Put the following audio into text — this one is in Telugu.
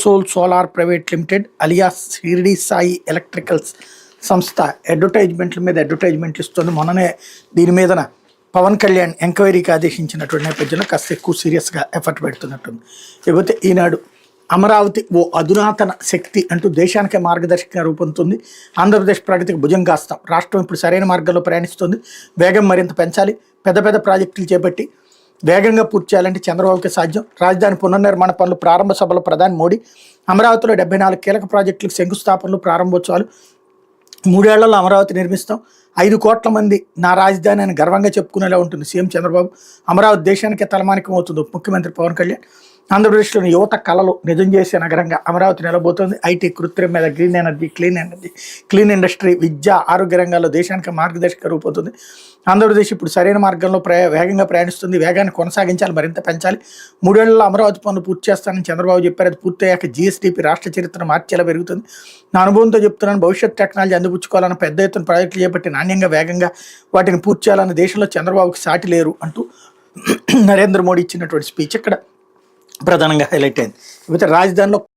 Soul solar private limited alias Shirdi Sai electricals సంస్థ అడ్వర్టైజ్మెంట్ల మీద అడ్వర్టైజ్మెంట్లు ఇస్తుంది. మొన్ననే దీని మీదన పవన్ కళ్యాణ్ ఎంక్వైరీకి ఆదేశించినటువంటి నేపథ్యంలో కాస్త ఎక్కువ సీరియస్గా ఎఫర్ట్ పెడుతున్నట్టుంది. లేకపోతే ఈనాడు అమరావతి ఓ అధునాతన శక్తి అంటూ దేశానికే మార్గదర్శకంగా రూపొందుతుంది. ఆంధ్రప్రదేశ్ ప్రగతికి భుజం కాస్తాం. రాష్ట్రం ఇప్పుడు సరైన మార్గంలో ప్రయాణిస్తుంది. వేగం మరింత పెంచాలి. పెద్ద పెద్ద ప్రాజెక్టులు చేపట్టి వేగంగా పూర్తి చేయాలంటే చంద్రబాబుకి సాధ్యం. రాజధాని పునర్నిర్మాణ పనులు ప్రారంభ సభలో ప్రధాని మోడీ. అమరావతిలో 74 కీలక ప్రాజెక్టులకు శంకుస్థాపనలు, ప్రారంభోత్సవాలు. 3 ఏళ్లలో అమరావతి నిర్మిస్తాం. 5 కోట్ల మంది నా రాజధాని అని గర్వంగా చెప్పుకునేలా ఉంటుంది సీఎం చంద్రబాబు. అమరావతి దేశానికి తలమానికం అవుతుంది ముఖ్యమంత్రి పవన్ కళ్యాణ్. ఆంధ్రప్రదేశ్లోని యువత కళలు నిజం చేసే నగరంగా అమరావతి నిలబోతోంది. ఐటీ, కృత్రిమ మీద, గ్రీన్ ఎనర్జీ, క్లీన్ ఇండస్ట్రీ, విద్య, ఆరోగ్య రంగాల్లో దేశానికి మార్గదర్శక రూపొందుతుంది. ఆంధ్రప్రదేశ్ ఇప్పుడు సరైన మార్గంలో వేగంగా ప్రయాణిస్తుంది. వేగాన్ని కొనసాగించాలి, మరింత పెంచాలి. 3 ఏళ్లలో అమరావతి పనులు పూర్తి చేస్తానని చంద్రబాబు చెప్పారు. అది పూర్తయ్యాక జీఎస్టీపీ రాష్ట్ర చరిత్రను మార్చేలా పెరుగుతుంది. నా అనుభవంతో చెప్తున్నాను, భవిష్యత్ టెక్నాలజీ అందిపుచ్చుకోవాలని పెద్ద ఎత్తున ప్రాజెక్టులు చేపట్టి నాణ్యంగా వేగంగా వాటిని పూర్తి చేయాలని దేశంలో చంద్రబాబుకి సాటి లేరు అంటూ నరేంద్ర మోడీ ఇచ్చినటువంటి స్పీచ్ ఇక్కడ ప్రధానంగా హైలైట్ అయింది. ఇకపోతే రాజధానిలో